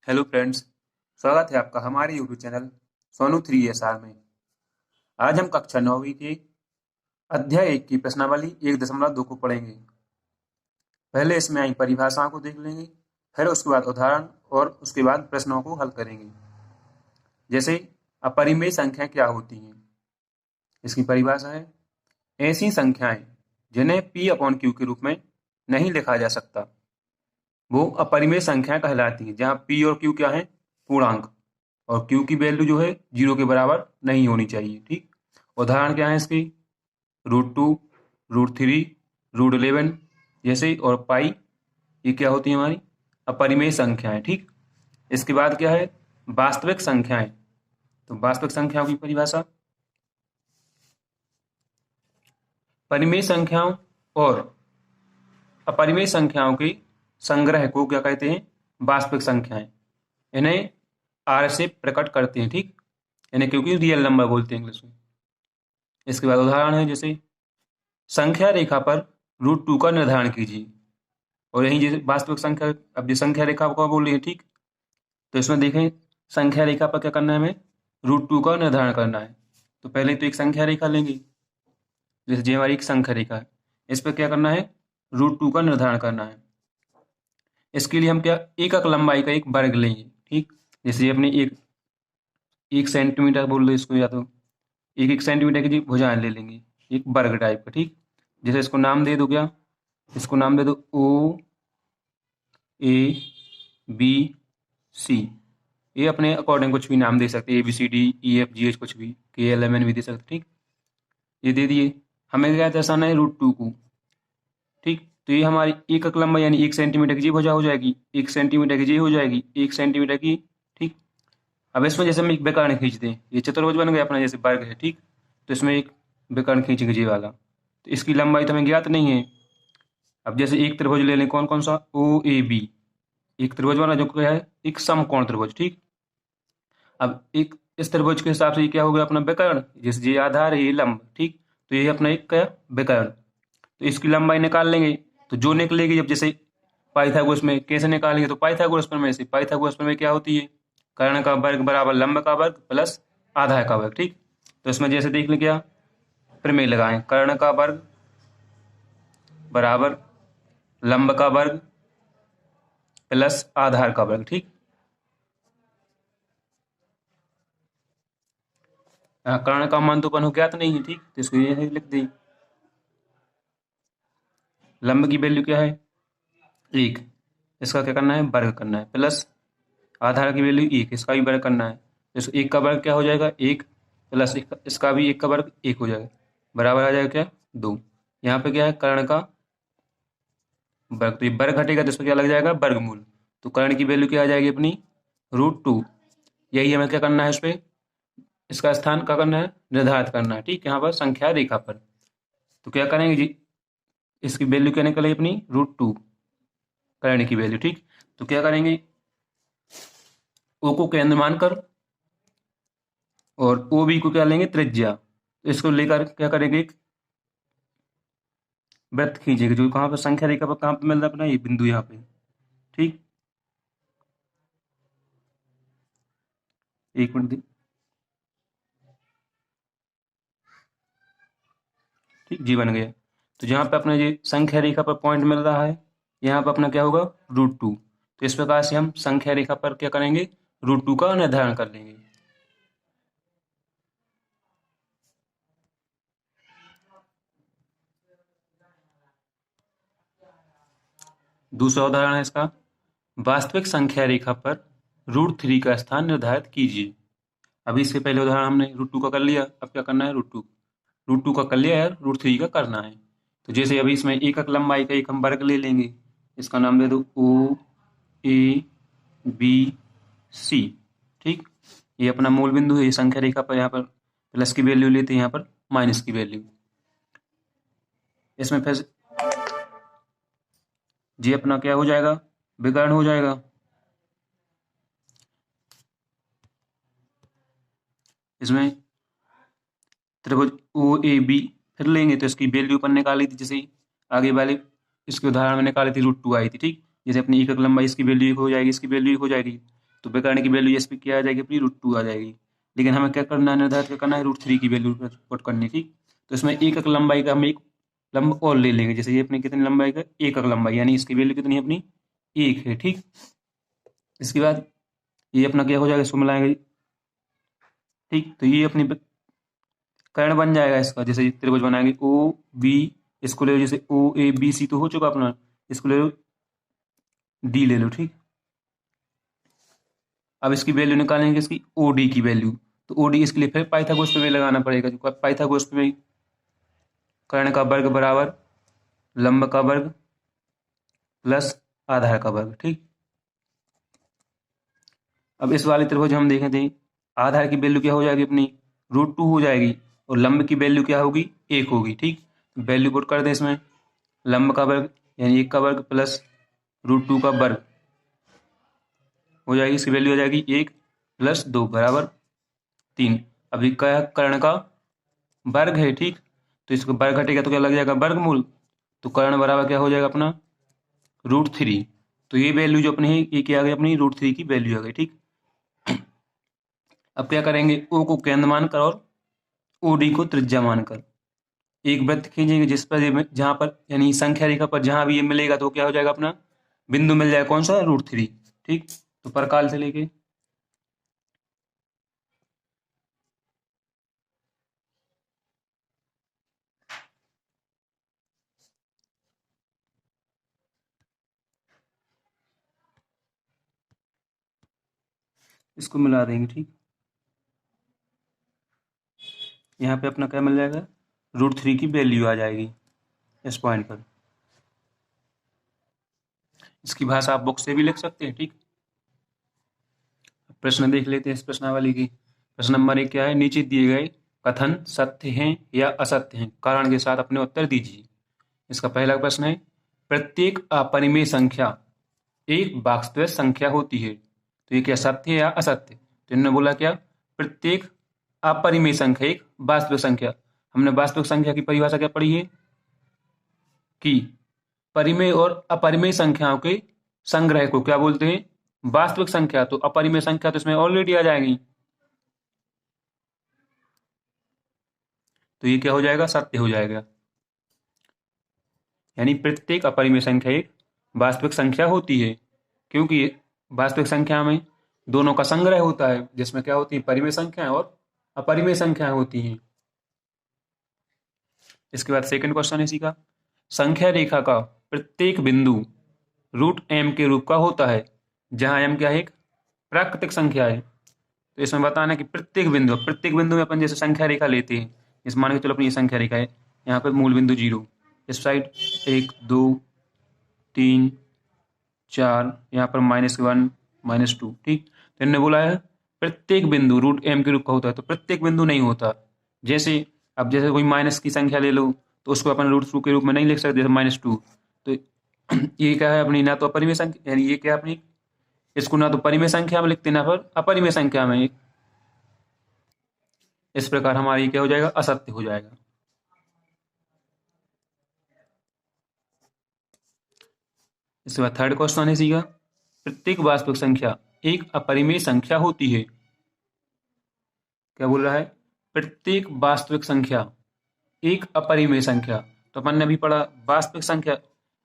Hello friends, स्वागत है आपका हमारे यूट्यूब चैनल सोनू 3SR में। आज हम कक्षा 9वीं के अध्याय 1 की प्रश्नावली 1.2 को पढ़ेंगे। पहले इसमें आई परिभाषाओं को देख लेंगे, फिर उसके बाद उदाहरण और उसके बाद प्रश्नों को हल करेंगे। जैसे अपरिमेय संख्या क्या होती हैं। इसकी परिभाषा है ऐसी संख्याएं जिन्हें P/Q के रूप में नहीं लिखा जा सकता वो अपरिमेय संख्याएं कहलाती हैं, जहाँ P और Q क्या है, पूर्णांक, और Q की वैल्यू जो है 0 के बराबर नहीं होनी चाहिए। ठीक, उदाहरण क्या है इसकी, √2, √3, √11 जैसे, और पाई, ये क्या होती है हमारी अपरिमेय संख्याएं। ठीक, इसके बाद क्या है वास्तविक संख्याएं। तो वास्तविक संख्याओं की परिभाषा, परिमेय संख्याओं और अपरिमेय संख्याओं के संग्रह को क्या कहते हैं, वास्तविक संख्याएं। इन्हें R से प्रकट करते हैं। ठीक, इन्हें क्योंकि रियल नंबर बोलते हैं इंग्लिश में। इसके बाद उदाहरण है, जैसे संख्या रेखा पर √2 का निर्धारण कीजिए। और यही जैसे वास्तविक संख्या, अब जो संख्या रेखा को बोल रही है, ठीक, तो इसमें देखें संख्या रेखा पर क्या करना है, हमें √2 का निर्धारण करना है। तो पहले तो एक संख्या रेखा लेंगे, जैसे ये हमारी एक संख्या रेखा है, इस पर क्या करना है, √2 का निर्धारण करना है। इसके लिए हम क्या एकक लंबाई का एक वर्ग लेंगे। ठीक, जैसे अपने एक सेंटीमीटर बोल रहे इसको, या तो एक सेंटीमीटर की भुजाएं ले लेंगे, एक वर्ग टाइप का। ठीक, जैसे इसको नाम दे दो, क्या इसको नाम दे दो OABC। ये अपने अकॉर्डिंग कुछ भी नाम दे सकते हैं, ABCDEFGH, कुछ भी KLMN भी दे सकते। ठीक, ये दे दिए। हमें क्या दर्शाना है, √2 को। ठीक, तो ये हमारी एकक लंबाई यानी 1 सेंटीमीटर की भुजा हो जाएगी, 1 सेंटीमीटर की हो जाएगी, 1 सेंटीमीटर की। ठीक, अब इसमें जैसे हम एक विकर्ण खींच दें, ये चतुर्भुज बन गया अपना, जैसे वर्ग है। ठीक, तो इसमें एक विकर्ण खींचेंगे जी वाला, तो इसकी लंबाई तो हमें ज्ञात नहीं है। अब जैसे एक त्रिभुज ले लें, कौन कौन सा, OAB, एक त्रिभुज बना जो क्या है, एक समकोण त्रिभुज। ठीक, अब एक इस त्रिभुज के हिसाब से ये क्या हो गया अपना विकर्ण, जैसे ये आधार है, ये लंब। ठीक, तो ये अपना एक क्या विकर्ण, तो इसकी लंबाई निकाल लेंगे। तो जो निकलेगी, जब जैसे पाइथागोरस में कैसे निकालेंगे, तो पाइथागोरस प्रमेय से। पाइथागोरस प्रमेय क्या होती है, कर्ण का वर्ग बराबर लंब का वर्ग प्लस आधार का वर्ग। ठीक, तो इसमें जैसे देख लें, क्या प्रमेय लगाएं, कर्ण का वर्ग बराबर लंब का वर्ग प्लस आधार का वर्ग। ठीक, कर्ण का मान तो अपन ज्ञात नहीं है। ठीक, तो इसको ये लिख दें, लंब की वैल्यू क्या है 1, इसका क्या करना है, वर्ग करना है, प्लस आधार की वैल्यू 1, इसका भी वर्ग करना है। तो 1 का वर्ग क्या हो जाएगा, 1, प्लस इसका भी 1 का वर्ग 1 हो जाएगा, बराबर आ जाएगा क्या 2। यहाँ पे क्या है, कर्ण का वर्ग, तो ये वर्ग घटेगा तो इसमें क्या लग जाएगा, वर्गमूल। तो कर्ण की वैल्यू क्या आ जाएगी अपनी, √2। यही हमें क्या करना है, इस पे इसका स्थान क्या करना है, निर्धारित करना है। ठीक, यहाँ पर संख्या रेखा पर। तो क्या करेंगे जी, इसकी वैल्यू क्या निकलेगी अपनी, √2 कर्ण की वैल्यू। ठीक, तो क्या करेंगे, O को केंद्र मानकर और OB को क्या लेंगे, त्रिज्या। तो इसको लेकर क्या करेंगे, एक वृत्त खींचेंगे, जो कहाँ पर संख्या रेखा पर कहाँ पर मिल रहा है अपना, ये बिंदु यहाँ पे। ठीक, एक मिनट दी, ठीक जी, बन गया। तो जहाँ पे अपना ये संख्या रेखा पर पॉइंट मिल रहा है, यहाँ पर अपना क्या होगा, √2। तो इस प्रकार से हम संख्या रेखा पर क्या करेंगे, √2 का निर्धारण कर लेंगे। दूसरा उदाहरण है इसका, वास्तविक संख्या रेखा पर √3 का स्थान निर्धारित कीजिए। अभी इससे पहले उदाहरण हमने √2 का कर लिया, अब क्या करना है, √2 का कर लिया है, √3 का करना है। तो जैसे अभी इसमें एकक लंबाई का एक हम वर्ग ले लेंगे, इसका नाम दे दो OABC। ठीक, ये अपना मूल बिंदु है, ये संख्या रेखा पर यहाँ पर प्लस की वैल्यू लेते हैं, यहाँ पर माइनस की वैल्यू। इसमें फिर जी अपना क्या हो जाएगा, विकर्ण हो जाएगा। इसमें त्रिभुज OAB फिर लेंगे, तो इसकी वैल्यू अपन निकाली थी, जैसे आगे वाले इसके उदाहरण में निकाली थी, √2 आई थी। ठीक, जैसे अपनी एकक लंबाई, इसकी वैल्यू 1 हो जाएगी, इसकी वैल्यू 1 हो जाएगी। तो विकर्ण की वैल्यू इस पे क्या आ जाएगी अपनी √2 आ जाएगी। लेकिन हमें क्या करना है, निर्धारित क्या करना है, √3 की वैल्यू पुट करनी, ठीक। तो इसमें एक एक लंबाई का हम एक लंब और ले लेंगे, जैसे ये अपनी कितनी लंबाई का, एक एक लंबाई, यानी इसकी वैल्यू कितनी है अपनी, एक है, ठीक। इसके बाद ये अपना क्या हो जाएगा, इसको मिलाएंगे, ठीक। तो ये अपनी कर्ण बन जाएगा इसका, जैसे त्रिभुज बनाएंगे ओ बी, इसको ले लो, जैसे ओ ए बी सी तो हो चुका अपना, इसको ले लो डी ले लो, ठीक। अब इसकी वैल्यू निकालेंगे, इसकी ओ डी की वैल्यू। तो ओ डी इसके लिए फिर पाइथागोरस प्रमेय लगाना पड़ेगा, जो पाइथागोरस प्रमेय, कर्ण का वर्ग बराबर लंब का वर्ग प्लस आधार का वर्ग, ठीक। अब इस वाले त्रिभुज हम देखें थे, आधार की वैल्यू क्या हो जाएगी अपनी, √2 हो जाएगी, और लंब की वैल्यू क्या होगी, 1 होगी, ठीक। वैल्यू पुट कर दें इसमें, लंब का वर्ग यानी 1 का वर्ग प्लस √2 का वर्ग हो जाएगी, इसकी वैल्यू हो जाएगी 1 + 2 बराबर 3। अभी क्या है, कर्ण का वर्ग है, ठीक। तो इसको वर्ग घटेगा तो क्या लग जाएगा, वर्गमूल। तो कर्ण बराबर क्या हो जाएगा अपना, √3। तो ये वैल्यू जो अपनी है, ये क्या आ गई अपनी, √3 की वैल्यू आ गई, ठीक। अब क्या करेंगे, ओ को केंद्र मानकर और ओ डी को त्रिज्या मानकर एक वृत्त खींचेंगे, जिस पर जहां पर यानी संख्या रेखा पर जहां भी ये मिलेगा तो क्या हो जाएगा अपना, बिंदु मिल जाएगा, कौन सा, √3, ठीक। तो परकाल से लेके इसको मिला देंगे, ठीक। यहाँ पे अपना क्या मिल जाएगा, √3 की वैल्यू आ जाएगी इस पॉइंट पर। इसकी भाषा आप बुक से भी लिख सकते हैं, ठीक। प्रश्न देख लेते हैं इस प्रश्नावली की। प्रश्न नंबर 1 क्या है, नीचे दिए गए कथन सत्य हैं या असत्य हैं, कारण के साथ अपने उत्तर दीजिए। इसका पहला प्रश्न है, प्रत्येक अपरिमेय संख्या एक वास्तविक संख्या होती है, तो ये क्या सत्य है या असत्य। तो इन्होंने बोला क्या, प्रत्येक अपरिमेय संख्या एक वास्तविक संख्या। हमने वास्तविक संख्या की परिभाषा क्या पढ़ी है, कि परिमेय और अपरिमेय संख्याओं के संग्रह को क्या बोलते हैं, वास्तविक संख्या। तो अपरिमेय संख्या तो इसमें ऑलरेडी आ जाएगी, तो ये क्या हो जाएगा, सत्य हो जाएगा। यानी प्रत्येक अपरिमेय संख्या एक वास्तविक संख्या होती है, क्योंकि वास्तविक संख्या में दोनों का संग्रह होता है, जिसमें क्या होती है, परिमेय संख्याएं और अपरिमेय संख्याएं होती हैं। इसके बाद सेकंड क्वेश्चन है इसी का, संख्या रेखा का प्रत्येक बिंदु √m के रूप का होता है, जहां m क्या है, एक प्राकृतिक संख्या है। तो इसमें बताना है कि प्रत्येक बिंदु में अपन जैसे संख्या रेखा लेते हैं, इस मान के चलो अपनी ये संख्या रेखा है, यहाँ पे मूल बिंदु 0, इस साइड 1 2 3 4, यहाँ पर -1 -2, ठीक। तो इन्होंने बोला है प्रत्येक बिंदु √m के रूप का होता है, तो प्रत्येक बिंदु नहीं होता। जैसे अब जैसे कोई माइनस की संख्या ले लो, तो उसको अपन √2 के रूप में नहीं लिख सकते, जैसे -2। तो ये क्या है अपनी, ना तो अपरिमेय संख्या, यानी ये क्या अपनी, इसको ना तो परिमेय संख्या में लिखते ना पर अपरिमेय संख्या में, इस प्रकार हमारा ये क्या हो जाएगा, असत्य हो जाएगा। इसके बाद थर्ड क्वेश्चन है सीगा, प्रत्येक वास्तविक संख्या एक अपरिमेय संख्या होती है। क्या बोल रहा है, प्रत्येक वास्तविक संख्या एक अपरिमेय संख्या। तो अपन ने अभी पढ़ा वास्तविक संख्या,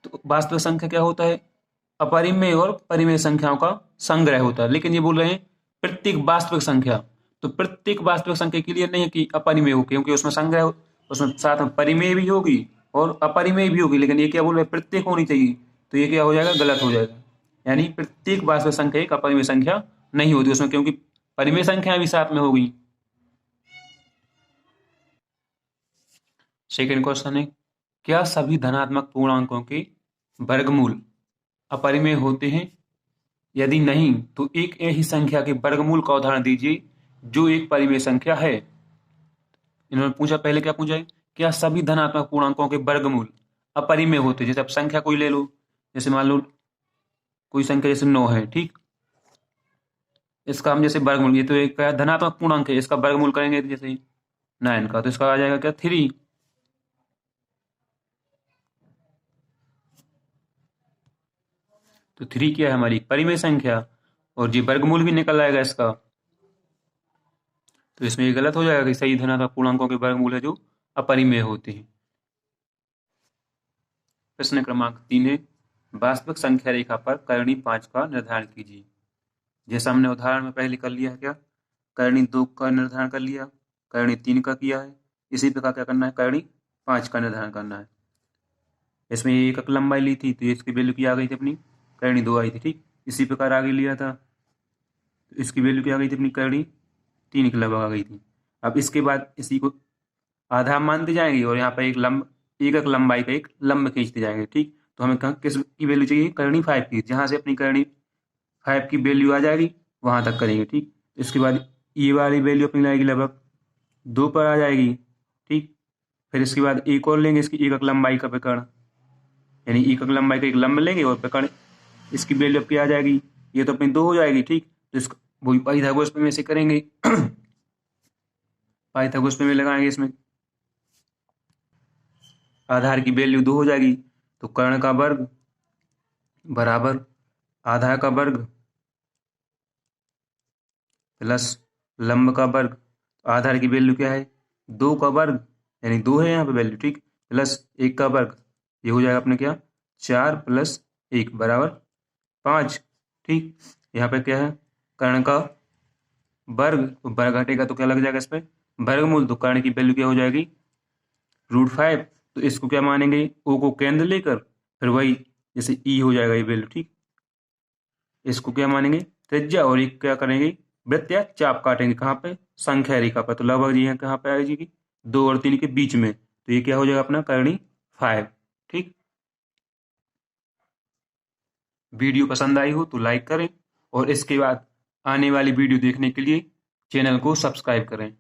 तो वास्तविक संख्या क्या होता है, अपरिमेय और परिमेय संख्याओं का संग्रह होता है। लेकिन ये बोल रहे हैं प्रत्येक वास्तविक संख्या, तो प्रत्येक वास्तविक संख्या के लिए नहीं है कि अपरिमेय हो, क्योंकि उसमें संग्रह, उसमें साथ में परिमेय भी होगी और अपरिमेय भी होगी। लेकिन ये क्या बोल रहे हैं, प्रत्येक होनी चाहिए, तो ये क्या हो जाएगा, गलत हो जाएगा। यानी प्रत्येक वास्तविक संख्या एक अपरिमेय संख्या नहीं होती उसमें, क्योंकि परिमेय संख्या भी साथ में होगी। सेकेंड क्वेश्चन है, क्या सभी धनात्मक पूर्णांकों के वर्गमूल अपरिमेय होते हैं, यदि नहीं तो एक ऐसी संख्या के वर्गमूल का उदाहरण दीजिए जो एक परिमेय संख्या है। इन्होंने पूछा, पहले क्या पूछा है, क्या सभी धनात्मक पूर्णांकों के वर्गमूल अपरिमेय होते हैं। जैसे अब संख्या कोई ले लो, जैसे मान लो कोई संख्या जैसे 9 है, ठीक। इसका हम जैसे वर्गमूल, ये तो एक धनात्मक पूर्णांक है, इसका वर्गमूल करेंगे जैसे 9 का, तो इसका आ जाएगा क्या, 3। तो 3 क्या है हमारी परिमेय संख्या, और ये वर्गमूल भी निकल आएगा इसका। तो इसमें ये गलत हो जाएगा कि सही धनात्मक पूर्णांकों के वर्गमूल है जो अपरिमेय होते हैं। प्रश्न क्रमांक 3 है, वास्तविक संख्या रेखा पर कर्णी 5 का निर्धारण कीजिए। जैसा हमने उदाहरण में पहले कर लिया है, क्या कर्णी 2 का निर्धारण कर लिया, कर्णी 3 का किया है, इसी प्रकार क्या करना है, कर्णी 5 का निर्धारण करना है। इसमें ये एकक लंबाई ली थी तो इसकी वैल्यू क्या आ गई थी अपनी, कर्णी 2 आई थी, ठीक। इसी प्रकार आगे लिया था तो इसकी वैल्यू क्या आ गई थी अपनी, कर्णी 3 की लगभग आ गई थी। अब इसके बाद इसी को आधा मानते जाएंगे और यहाँ पर एकक लंबाई का एक लंब खींचते जाएंगे, ठीक। तो हमें कहाँ किस की वैल्यू चाहिए, कर्णी 5 की। जहाँ से अपनी कर्णी 5 की वैल्यू आ जाएगी वहां तक करेंगे, ठीक। इसके बाद ये वाली वैल्यू अपनी लगेगी लगभग 2 पर आ जाएगी, ठीक। फिर इसके बाद एक और लेंगे इसकी एकक लंबाई का प्रकरण, यानी एकक लंबाई का एक लंब लेंगे और प्रकरण इसकी वैल्यू अब क्या आ जाएगी, ये तो अपनी 2 हो जाएगी, ठीक। तो इसको वही पाइथागोरस में से करेंगे पाइथागोरस में लगाएंगे, इसमें आधार की वैल्यू 2 हो जाएगी। तो कर्ण का वर्ग बराबर आधार का वर्ग प्लस लंब का वर्ग। आधार की वैल्यू क्या है, 2 का वर्ग, यानी 2 है यहाँ पे वैल्यू, ठीक, प्लस 1 का वर्ग, ये हो जाएगा अपने क्या 4 प्लस 1 बराबर 5, ठीक। यहाँ पे क्या है, कर्ण का वर्ग, तो वर्ग घटेगा तो क्या लग जाएगा इस पे वर्गमूल, तो कर्ण की वैल्यू क्या हो जाएगी √5। तो इसको क्या मानेंगे, ओ को केंद्र लेकर फिर वही जैसे ई हो जाएगा ये वैल्यू, ठीक। इसको क्या मानेंगे त्रिज्या, और एक क्या करेंगे वृत्त या चाप काटेंगे कहाँ पे, संख्या रेखा पर। तो लगभग ये कहाँ पे आ जाएगी 2 और 3 के बीच में, तो ये क्या हो जाएगा अपना कर्णी 5, ठीक। वीडियो पसंद आई हो तो लाइक करें और इसके बाद आने वाली वीडियो देखने के लिए चैनल को सब्सक्राइब करें।